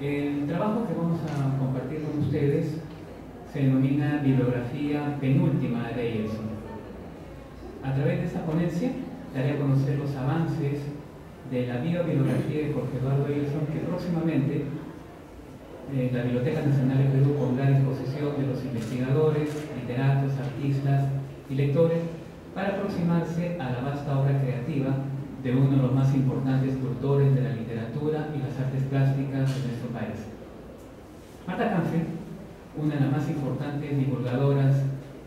El trabajo que vamos a compartir con ustedes se denomina Bibliografía Penúltima de Eyerson. A través de esta ponencia daré a conocer los avances de la biobibliografía de Jorge Eduardo Eyerson, que próximamente la Biblioteca Nacional de Perú pondrá a disposición de los investigadores, literatos, artistas y lectores para aproximarse a la vasta obra creativa de uno de los más importantes tutores de la literatura y las artes plásticas de nuestro país. Marta Canfe, una de las más importantes divulgadoras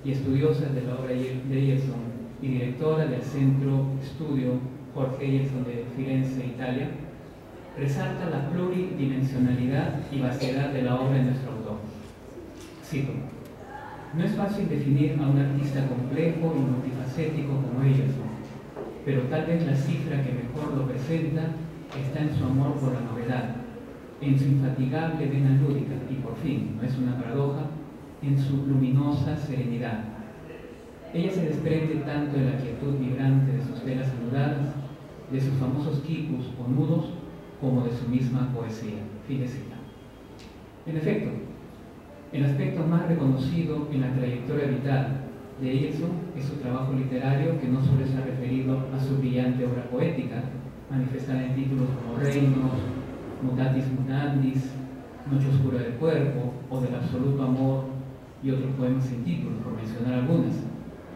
y estudiosas de la obra de Eyerson y directora del Centro Estudio Jorge Eyerson de Firenze, Italia, resalta la pluridimensionalidad y vastedad de la obra de nuestro autor. Cito: no es fácil definir a un artista complejo y multifacético como Eyerson, pero tal vez la cifra que mejor lo presenta está en su amor por la novedad, en su infatigable vena lúdica y, por fin, no es una paradoja, en su luminosa serenidad. Ella se desprende tanto de la quietud vibrante de sus telas anudadas, de sus famosos quipus o nudos, como de su misma poesía. Fin de cita. En efecto, el aspecto más reconocido en la trayectoria vital de Eyerson es su trabajo literario, que no solo está referido a su brillante obra poética, manifestada en títulos como Reinos, Mutatis Mutandis, Noche Oscura del Cuerpo o Del Absoluto Amor y otros poemas sin títulos, por mencionar algunas,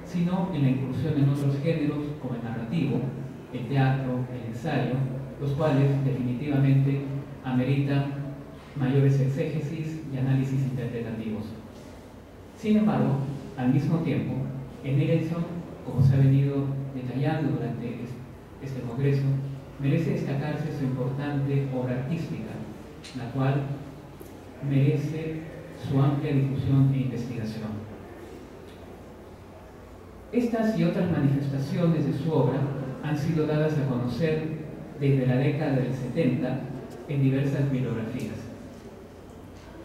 sino en la incursión en otros géneros como el narrativo, el teatro, el ensayo, los cuales definitivamente ameritan mayores exégesis y análisis interpretativos. Sin embargo, al mismo tiempo, en Eyerson, como se ha venido detallando durante este congreso, merece destacarse su importante obra artística, la cual merece su amplia difusión e investigación. Estas y otras manifestaciones de su obra han sido dadas a conocer desde la década del 70 en diversas bibliografías.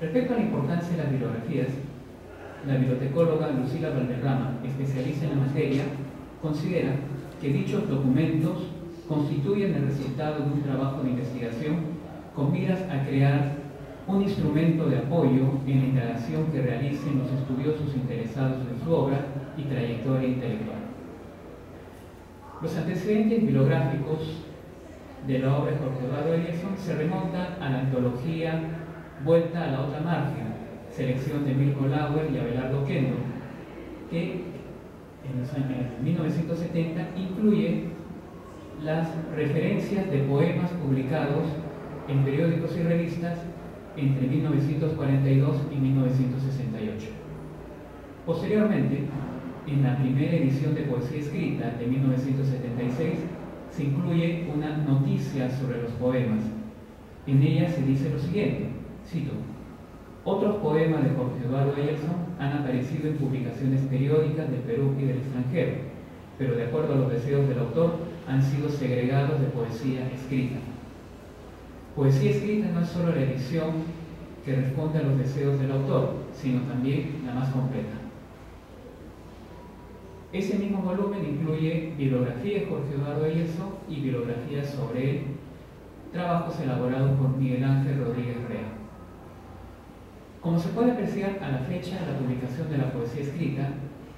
Respecto a la importancia de las bibliografías, la bibliotecóloga Lucila Valderrama, especialista en la materia, considera que dichos documentos constituyen el resultado de un trabajo de investigación con miras a crear un instrumento de apoyo en la indagación que realicen los estudiosos interesados en su obra y trayectoria intelectual. Los antecedentes bibliográficos de la obra de Jorge Eduardo Eyerson se remontan a la antología Vuelta a la otra margen, selección de Mirko Lauer y Abelardo Kendo, que en los años 1970 incluye las referencias de poemas publicados en periódicos y revistas entre 1942 y 1968. Posteriormente, en la primera edición de Poesía Escrita de 1976, se incluye una noticia sobre los poemas. En ella se dice lo siguiente, cito: otros poemas de Jorge Eduardo Eyerson han aparecido en publicaciones periódicas del Perú y del extranjero, pero de acuerdo a los deseos del autor han sido segregados de poesía escrita. Poesía escrita no es solo la edición que responde a los deseos del autor, sino también la más completa. Ese mismo volumen incluye bibliografía de Jorge Eduardo Eyerson y bibliografías sobre él, trabajos elaborados por Miguel Ángel Rodríguez Rea. Como se puede apreciar a la fecha de la publicación de la poesía escrita,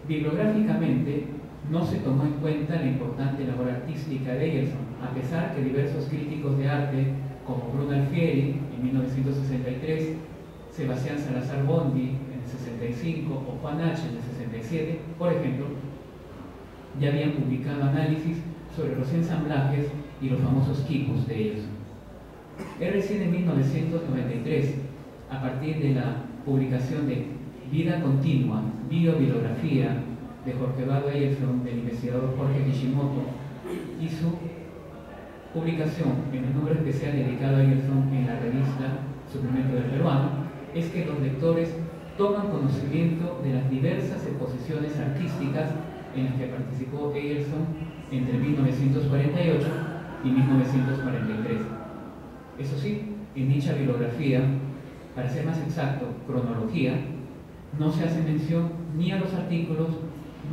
bibliográficamente no se tomó en cuenta la importante labor artística de Eyerson, a pesar que diversos críticos de arte como Bruno Alfieri en 1963, Sebastián Salazar Bondi en el 65 o Juan H. en el 67, por ejemplo, ya habían publicado análisis sobre los ensamblajes y los famosos quipus de Eyerson. Es recién en 1993, a partir de la publicación de Vida Continua, biobibliografía de Jorge Eduardo Eyerson, del investigador Jorge Kishimoto, y su publicación en el número especial dedicado a Eyerson en la revista Suplemento del Peruano, es que los lectores toman conocimiento de las diversas exposiciones artísticas en las que participó Eyerson entre 1948 y 1943. Eso sí, en dicha bibliografía, para ser más exacto, cronología, no se hace mención ni a los artículos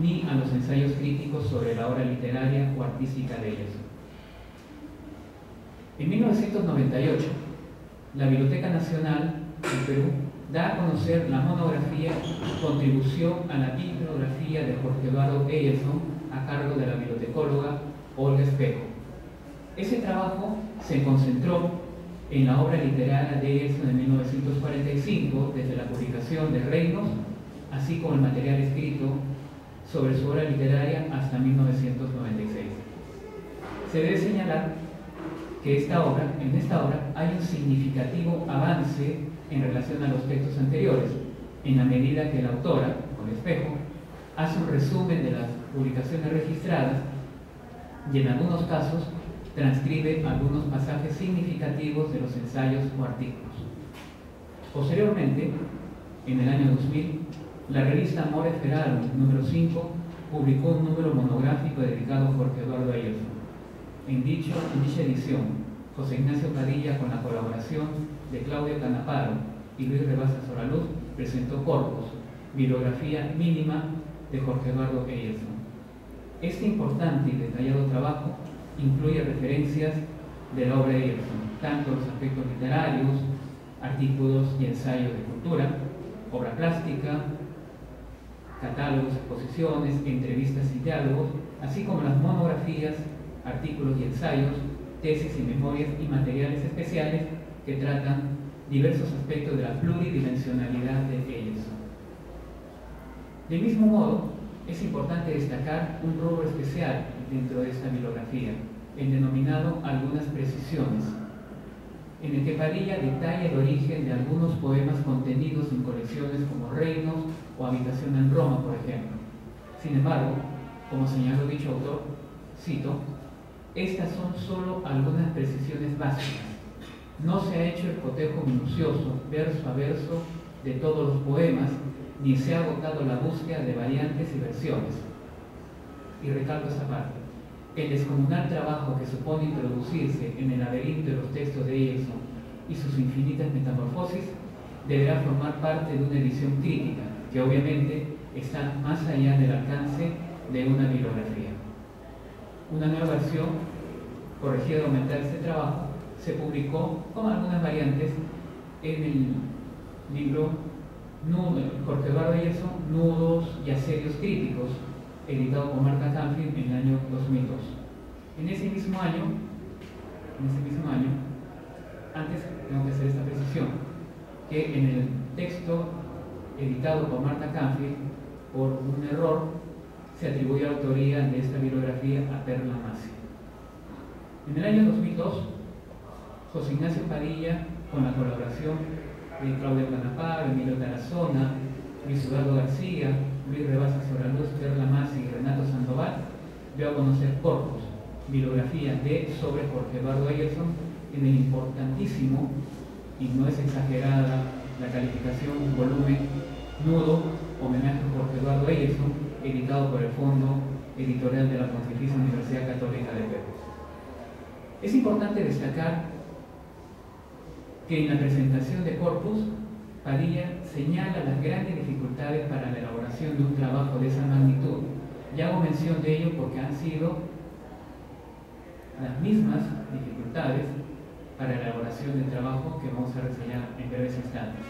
ni a los ensayos críticos sobre la obra literaria o artística de Eyerson. En 1998, la Biblioteca Nacional del Perú da a conocer la monografía Contribución a la bibliografía de Jorge Eduardo Eyerson a cargo de la bibliotecóloga Olga Espejo. Ese trabajo se concentró en la obra literaria de Eyerson en 1945, desde la publicación de Reinos, así como el material escrito sobre su obra literaria hasta 1996. Se debe señalar que en esta obra hay un significativo avance en relación a los textos anteriores, en la medida que la autora, con Espejo, hace un resumen de las publicaciones registradas y en algunos casos transcribe algunos pasajes significativos de los ensayos o artículos. Posteriormente, en el año 2000, la revista Amores Ferarum, número 5, publicó un número monográfico dedicado a Jorge Eduardo Eyerson. En dicha edición, José Ignacio Padilla, con la colaboración de Claudio Canaparo y Luis Rebasa Soraluz, presentó Corpus, bibliografía mínima de Jorge Eduardo Eyerson. Este importante y detallado trabajo incluye referencias de la obra de Eyerson, tanto los aspectos literarios, artículos y ensayos de cultura, obra plástica, catálogos, exposiciones, entrevistas y diálogos, así como las monografías, artículos y ensayos, tesis y memorias y materiales especiales que tratan diversos aspectos de la pluridimensionalidad de Eyerson. Del mismo modo, es importante destacar un rubro especial dentro de esta bibliografía, el denominado Algunas Precisiones, en el que Padilla detalla el origen de algunos poemas contenidos en colecciones como Reinos o Habitación en Roma, por ejemplo. Sin embargo, como señaló dicho autor, cito, estas son solo algunas precisiones básicas. No se ha hecho el cotejo minucioso, verso a verso, de todos los poemas, ni se ha agotado la búsqueda de variantes y versiones. Y recalco esa parte. El descomunal trabajo que supone introducirse en el laberinto de los textos de Eyerson y sus infinitas metamorfosis deberá formar parte de una edición crítica, que obviamente está más allá del alcance de una bibliografía. Una nueva versión, corregida de aumentar este trabajo, se publicó con algunas variantes en el libro Jorge Eduardo Eyerson, Nudos y Asedios Críticos, editado por Marta Canfield en el año 2002. En ese mismo año, antes tengo que hacer esta precisión, que en el texto editado por Marta Canfield, por un error, se atribuye la autoría de esta bibliografía a Perla Masi. En el año 2002, José Ignacio Padilla, con la colaboración de Claudio Canaparo, Emilio Tarazona, Luis Eduardo García, Luis Rebasa Soraluz, Perla Masi y Renato Sandoval, dio a conocer Corpus, bibliografía sobre Jorge Eduardo Eyerson, en el importantísimo, y no es exagerada la calificación, volumen Nudo, homenaje a Jorge Eduardo Eyerson, editado por el Fondo Editorial de la Pontificia Universidad Católica de Perú. Es importante destacar que en la presentación de Corpus, Padilla señala las grandes dificultades para la elaboración de un trabajo de esa magnitud, y hago mención de ello porque han sido las mismas dificultades para la elaboración del trabajo que vamos a reseñar en breves instantes.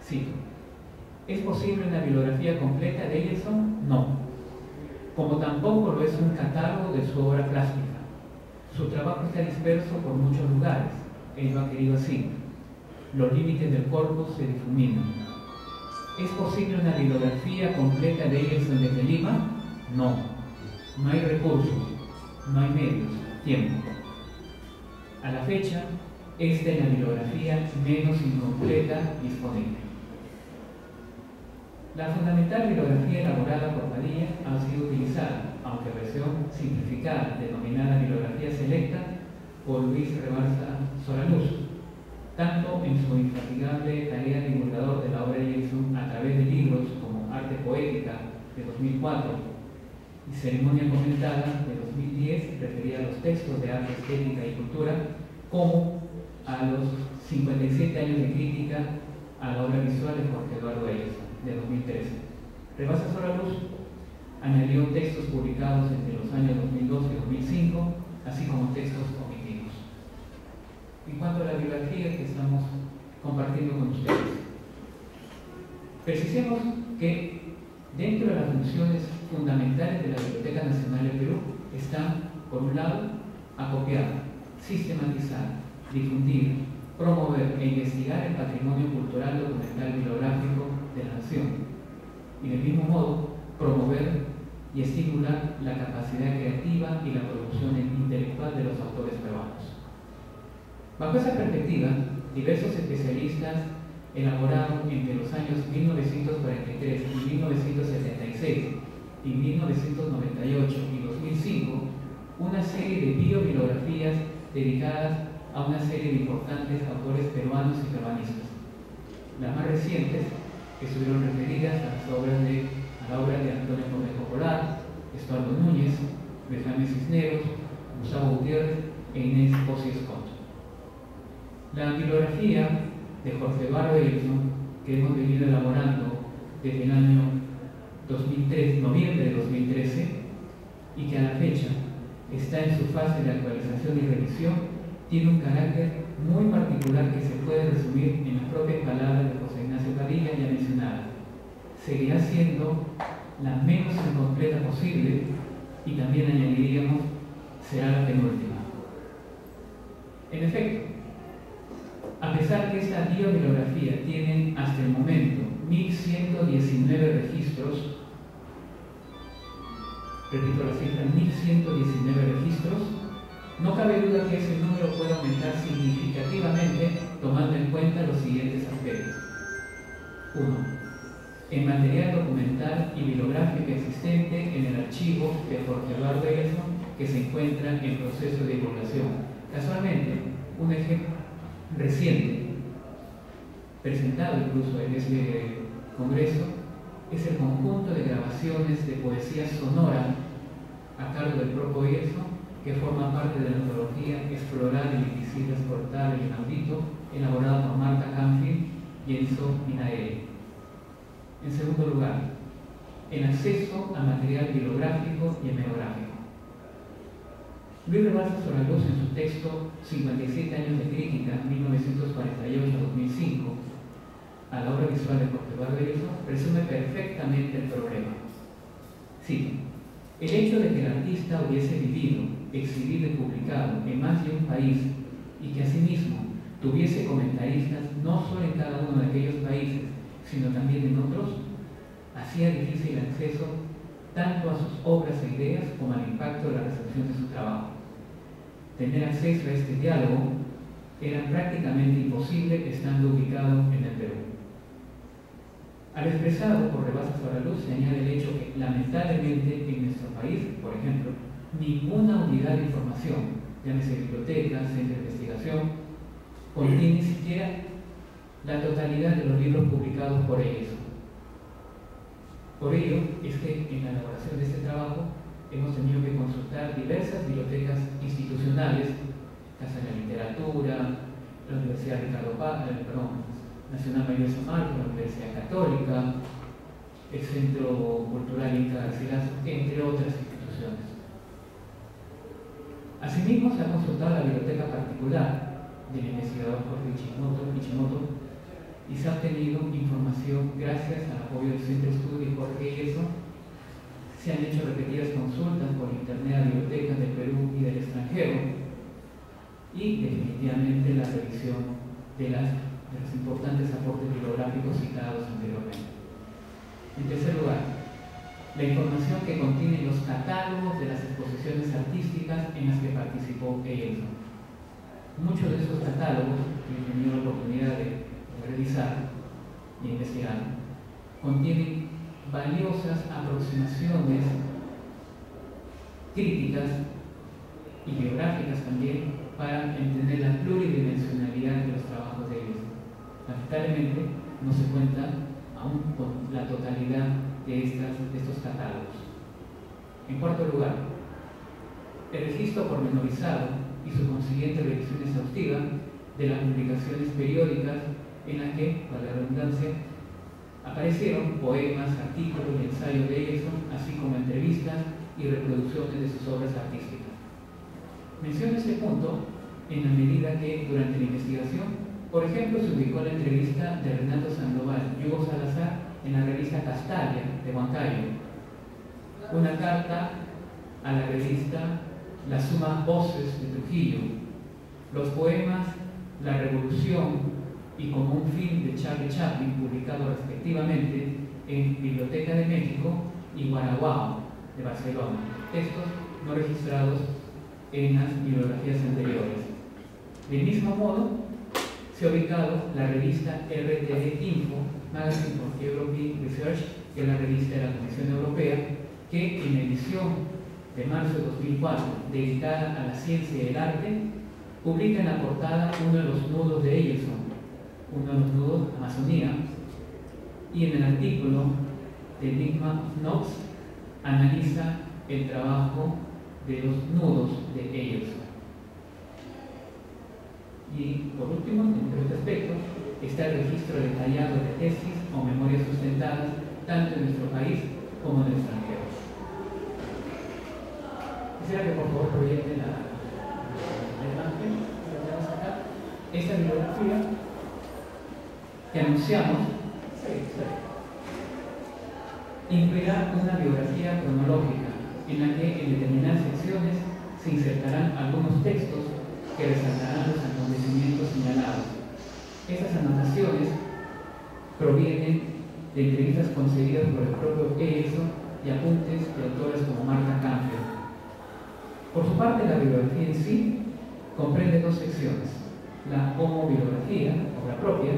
Cito: ¿es posible una bibliografía completa de Eyerson? No. Como tampoco lo es un catálogo de su obra plástica. Su trabajo está disperso por muchos lugares. Él lo ha querido así. Los límites del corpus se difuminan. ¿Es posible una bibliografía completa de Eyerson desde Lima? No. No hay recursos, no hay medios, tiempo. A la fecha, esta es la bibliografía menos incompleta disponible. La fundamental bibliografía elaborada por Padilla ha sido utilizada, aunque versión simplificada, denominada bibliografía selecta, por Luis Rebasa Soraluz, tanto en su infatigable tarea de divulgador de la obra de Eyerson a través de libros como Arte Poética de 2004 y Ceremonia Comentada de 2010, referida a los textos de arte, estética y cultura, como a los 57 años de crítica a la obra visual de Jorge Eduardo Eyerson de 2013. Rebasa Soraluz añadió textos publicados entre los años 2002 y 2005, así como textos omitidos. En cuanto a la bibliografía que estamos compartiendo con ustedes. Precisemos que dentro de las funciones fundamentales de la Biblioteca Nacional del Perú están, por un lado, acopiar, sistematizar, difundir, promover e investigar el patrimonio cultural, documental, bibliográfico de la nación y, del mismo modo, promover y estimular la capacidad creativa y la producción intelectual de los autores peruanos. Bajo esa perspectiva, diversos especialistas elaboraron entre los años 1943 y 1976 y 1998 y 2005 una serie de biobibliografías dedicadas a una serie de importantes autores peruanos y peruanistas. Las más recientes estuvieron referidas a la obra de Antonio Cornejo Polar, Estuardo Núñez, Benjamín Cisneros, Gustavo Gutiérrez e Inés Posi Scott. La bibliografía de Jorge Eduardo Erickson, que hemos venido elaborando desde el año 2003, noviembre de 2013, y que a la fecha está en su fase de actualización y revisión, tiene un carácter muy particular que se puede resumir en las propias palabras de José Ignacio Padilla ya mencionadas. Seguirá siendo la menos incompleta posible y también añadiríamos, será la penúltima. En efecto, a pesar que esta biobibliografía tiene hasta el momento 1119 registros, repito la cifra, 1119 registros, no cabe duda que ese número puede aumentar significativamente tomando en cuenta los siguientes aspectos. 1. El material documental y bibliográfico existente en el archivo de Jorge Eduardo Erickson que se encuentra en proceso de divulgación. Casualmente, un ejemplo reciente, presentado incluso en este congreso, es el conjunto de grabaciones de poesía sonora a cargo del propio Erickson, que forma parte de la antología Explorar el invisible, exportar el inaudito, elaborada por Marta Canfield y Enzo Minaeri. En segundo lugar, el acceso a material bibliográfico y hemerográfico. Luis Rebalsa Soraluz, en su texto 57 años de crítica, 1948-2005, a la obra visual de Jorge Eduardo Erickson, resume perfectamente el problema. Cito: el hecho de que el artista hubiese vivido, exhibido y publicado en más de un país y que asimismo tuviese comentaristas no solo en cada uno de aquellos países, sino también en otros, hacía difícil el acceso tanto a sus obras e ideas como al impacto de la recepción de su trabajo. Tener acceso a este diálogo era prácticamente imposible estando ubicado en el Perú. Al expresado por Rebalsa Soraluz se añade el hecho que, lamentablemente, en nuestro país, por ejemplo, ninguna unidad de información, llámese bibliotecas, centro de investigación, contiene ni siquiera la totalidad de los libros publicados por ellos. Por ello es que en la elaboración de este trabajo hemos tenido que consultar diversas bibliotecas institucionales, Casa de la Literatura, la Universidad Nacional Mayor de San Marcos, la Universidad Católica, el Centro Cultural Inca Garcilaso, entre otras instituciones. Asimismo, se ha consultado la biblioteca particular del investigador Jorge Ichimoto y se ha obtenido información gracias al apoyo del Centro de Estudio y Jorge Erickson. Se han hecho repetidas consultas por internet a bibliotecas del Perú y del extranjero y definitivamente la revisión de los importantes aportes bibliográficos citados anteriormente. En tercer lugar, la información que contiene los catálogos de las exposiciones artísticas en las que participó Erickson. Muchos de esos catálogos que he tenido la oportunidad de revisar y investigar contienen valiosas aproximaciones críticas y biográficas también para entender la pluridimensionalidad de los trabajos de ellos. Lamentablemente no se cuenta aún con la totalidad de estos catálogos. En cuarto lugar, el registro pormenorizado y su consiguiente revisión exhaustiva de las publicaciones periódicas en las que, para la redundancia, aparecieron poemas, artículos y ensayos de Erickson, así como entrevistas y reproducciones de sus obras artísticas. Menciono este punto en la medida que durante la investigación Por ejemplo, se ubicó la entrevista de Renato Sandoval y Hugo Salazar en la revista Castalia de Huancayo, una carta a la revista Las Sumas Voces de Trujillo, los poemas La Revolución y Como un film de Charlie Chaplin, publicados respectivamente en Biblioteca de México y Guaraguao de Barcelona, textos no registrados en las bibliografías anteriores. Del mismo modo, se ha ubicado la revista RTV Info, Magazine for European Research, que es la revista de la Comisión Europea, que en la edición de marzo de 2004, dedicada a la ciencia y el arte, publica en la portada uno de los nudos de Eyerson, uno de los nudos de Amazonía, y en el artículo de Enigma Knox analiza el trabajo de los nudos de Eyerson. Y por último, en este aspecto, está el registro detallado de tesis o memorias sustentadas tanto en nuestro país como en el extranjero. Quisiera que por favor proyecten la imagen que tenemos acá. Esta bibliografía que anunciamos incluirá una biografía cronológica en la que en determinadas secciones se insertarán algunos textos que resaltarán los acontecimientos señalados. Estas anotaciones provienen de entrevistas concedidas por el propio Eyerson y apuntes de autores como Marta Canfield. Por su parte, la bibliografía en sí comprende dos secciones: la homobibliografía, obra propia,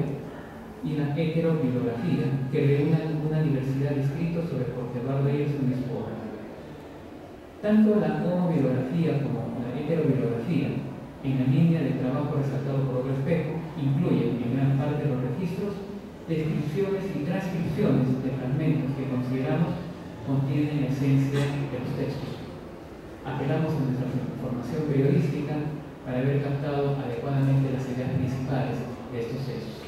y la heterobibliografía, que reúnen una diversidad de escritos sobre Jorge Eduardo Eyerson y su obra. Tanto la homobibliografía como la heterobibliografía, en la línea de trabajo resaltado por Otro Espejo, incluyen en gran parte los registros, descripciones y transcripciones de fragmentos que consideramos contienen la esencia de los textos. Apelamos a nuestra formación periodística para haber captado adecuadamente las ideas principales de estos textos.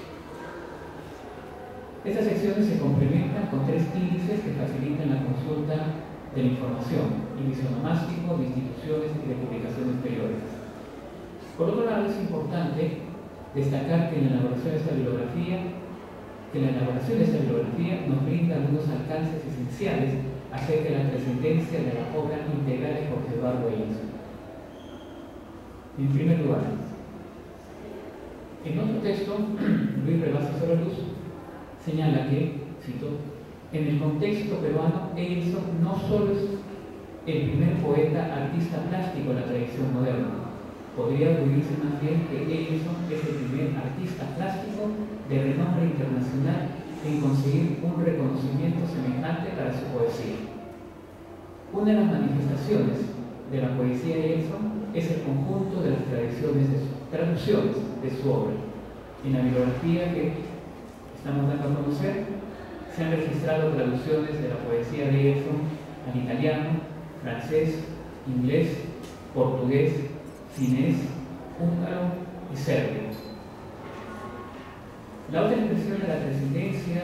Estas secciones se complementan con tres índices que facilitan la consulta de la información: índice onomástico, de instituciones y de publicaciones periódicas. Por otro lado, es importante destacar que la elaboración de esta bibliografía nos brinda algunos alcances esenciales acerca de la trascendencia de la obra integral de Jorge Eduardo Eyerson. En primer lugar, en otro texto, Luis Rebasa Solaluz señala que, cito, en el contexto peruano, Eyerson no solo es el primer poeta artista plástico de la tradición moderna. Podría atribuirse más bien que Eyerson es el primer artista plástico de renombre internacional en conseguir un reconocimiento semejante para su poesía. Una de las manifestaciones de la poesía de Eyerson es el conjunto de las traducciones de su obra. En la bibliografía que estamos dando a conocer, se han registrado traducciones de la poesía de Eyerson al italiano, francés, inglés, portugués, finés, húngaro y serbio. La otra expresión de la trascendencia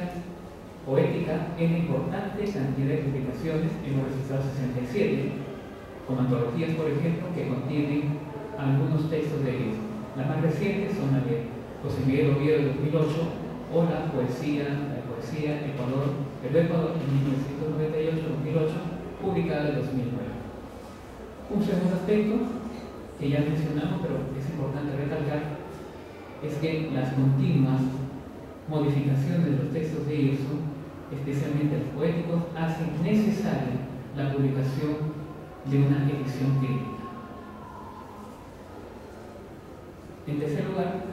poética es la importante cantidad de publicaciones, hemos registrado 67, como antologías, por ejemplo, que contienen algunos textos de Eyerson. Las más recientes son las de José Miguel Oviedo de 2008 o la poesía Ecuador, Ecuador en 1998-2008, publicada en 2009. Un segundo aspecto que ya mencionamos, pero es importante recalcar, es que las continuas modificaciones de los textos de Eyerson, especialmente los poéticos, hacen necesaria la publicación de una edición crítica. En tercer lugar,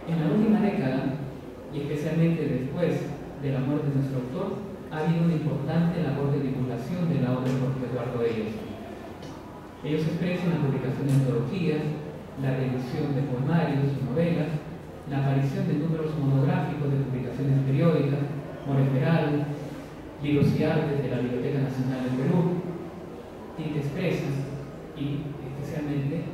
en la última década, y especialmente después de la muerte de nuestro autor, ha habido una importante labor de divulgación de la obra de Jorge Eduardo Eyerson. Ellos expresan la publicación de antologías, la revisión de poemarios y novelas, la aparición de números monográficos de publicaciones periódicas, Moreferal, Libros y Artes de la Biblioteca Nacional del Perú, Tinta Expresa y, especialmente,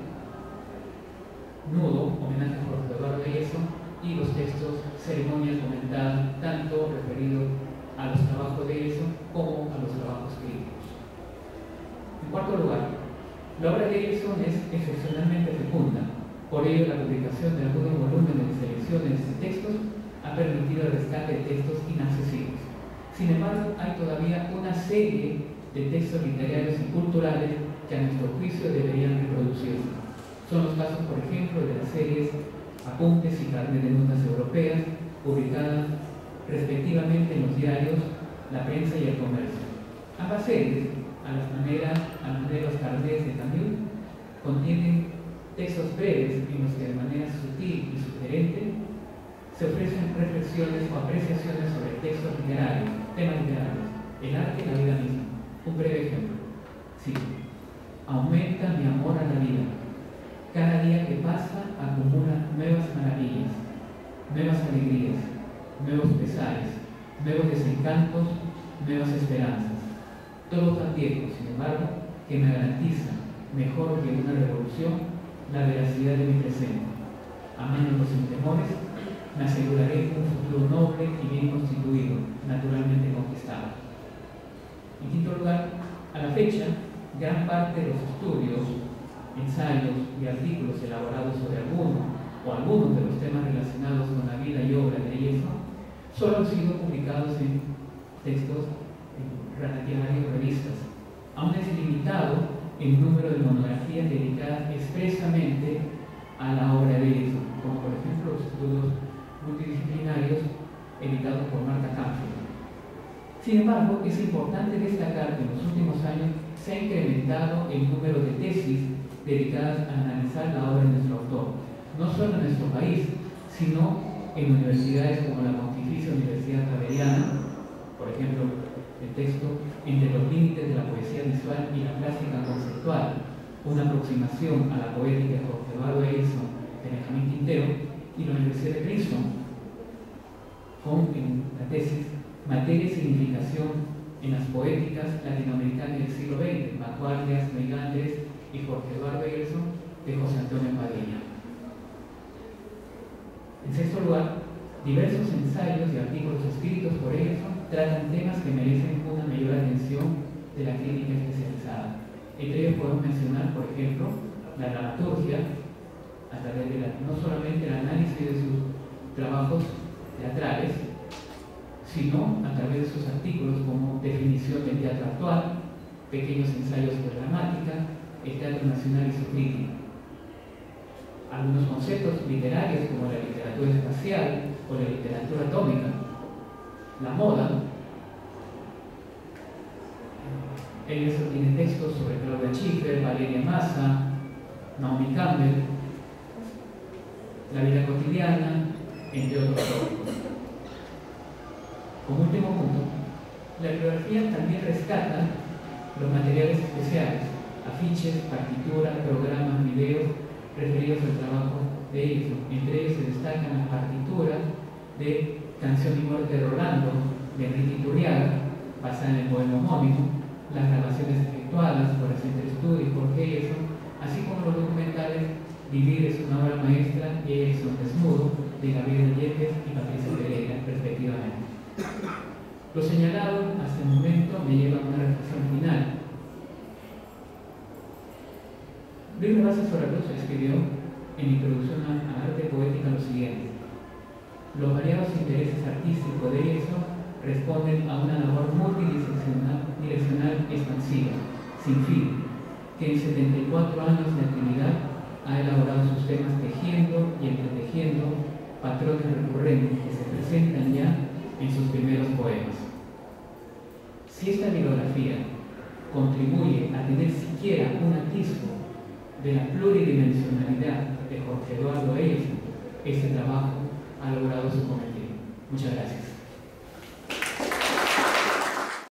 Nudo, homenaje a Jorge Eduardo Eyerson, y los textos Ceremonias comentadas, tanto referidos a los trabajos de Eyerson como a los trabajos críticos. En cuarto lugar, la obra de Eyerson es excepcionalmente fecunda. Por ello, la publicación de algunos volúmenes de selecciones de textos ha permitido el rescate de textos inaccesibles. Sin embargo, hay todavía una serie de textos literarios y culturales que a nuestro juicio deberían reproducirse. Son los casos, por ejemplo, de las series Apuntes y Carnet de Notas Europeas, publicadas respectivamente en los diarios La Prensa y El Comercio. Ambas series, a la manera de los carnets de Camus, contienen textos breves en los que de manera sutil y sugerente se ofrecen reflexiones o apreciaciones sobre textos literarios, temas literarios, el arte y la vida misma. Un breve ejemplo. Sí. Aumenta mi amor a la vida. Cada día que pasa acumula nuevas maravillas, nuevas alegrías, nuevos pesares, nuevos desencantos, nuevas esperanzas. Todo tan viejo, sin embargo, que me garantiza, mejor que una revolución, la veracidad de mi presente. Amándolo sin temores, me aseguraré un futuro noble y bien constituido, naturalmente conquistado. En quinto lugar, a la fecha, gran parte de los estudios, ensayos y artículos elaborados sobre alguno o algunos de los temas relacionados con la vida y obra de Emerson solo han sido publicados en textos relativamente revistas. Aún es limitado el número de monografías dedicadas expresamente a la obra de Emerson, como por ejemplo los estudios multidisciplinarios editados por Marta Canfield. Sin embargo, es importante destacar que en los últimos años se ha incrementado el número de tesis dedicadas a analizar la obra de nuestro autor, no solo en nuestro país, sino en universidades como la Pontificia Universidad Javeriana, por ejemplo, el texto Entre los límites de la poesía visual y la plástica conceptual, una aproximación a la poética de Jorge Eduardo Emerson de Benjamín Quintero, y la Universidad de Princeton, con la tesis Materia y significación en las poéticas latinoamericanas del siglo XX, Vanguardias, Meigaldes y Jorge Eduardo Emerson, de José Antonio Padilla. En sexto lugar, diversos ensayos y artículos escritos por Emerson tratan temas que merecen una mayor atención de la crítica especializada. Entre ellos podemos mencionar, por ejemplo, la dramaturgia, a través de no solamente el análisis de sus trabajos teatrales, sino a través de sus artículos como Definición del teatro actual, Pequeños ensayos de dramática, el teatro nacional y su crítica. Algunos conceptos literarios como la literatura espacial o la literatura atómica, la moda. Emerson tiene textos sobre Claudia Schiffer, Valeria Massa, Naomi Campbell, la vida cotidiana, entre otros tópicos. Como último punto, la bibliografía también rescata los materiales especiales, afiches, partituras, programas, videos referidos al trabajo de Emerson. Entre ellos se destacan las partituras de Canción y Muerte de Rolando, de Enrique Iturriaga, basada en el poema homónimo, las grabaciones efectuadas por el Centro de Estudio y Jorge Emerson, así como los documentales Vivir es una obra maestra y Emerson desnudo, de Gabriel Yepes y Patricia Pereira, respectivamente. Lo señalado hasta el momento me lleva a una reflexión final. Luis Rabasa Soraluce escribió en Introducción a Arte Poética lo siguiente: los variados intereses artísticos de Emerson responden a una labor multidireccional expansiva, sin fin, que en 74 años de actividad ha elaborado sus temas tejiendo y entretejiendo patrones recurrentes que se presentan ya en sus primeros poemas. Si esta bibliografía contribuye a tener siquiera un atisbo de la pluridimensionalidad de Jorge Eduardo Emerson, este trabajo ha logrado su cometido. Muchas gracias.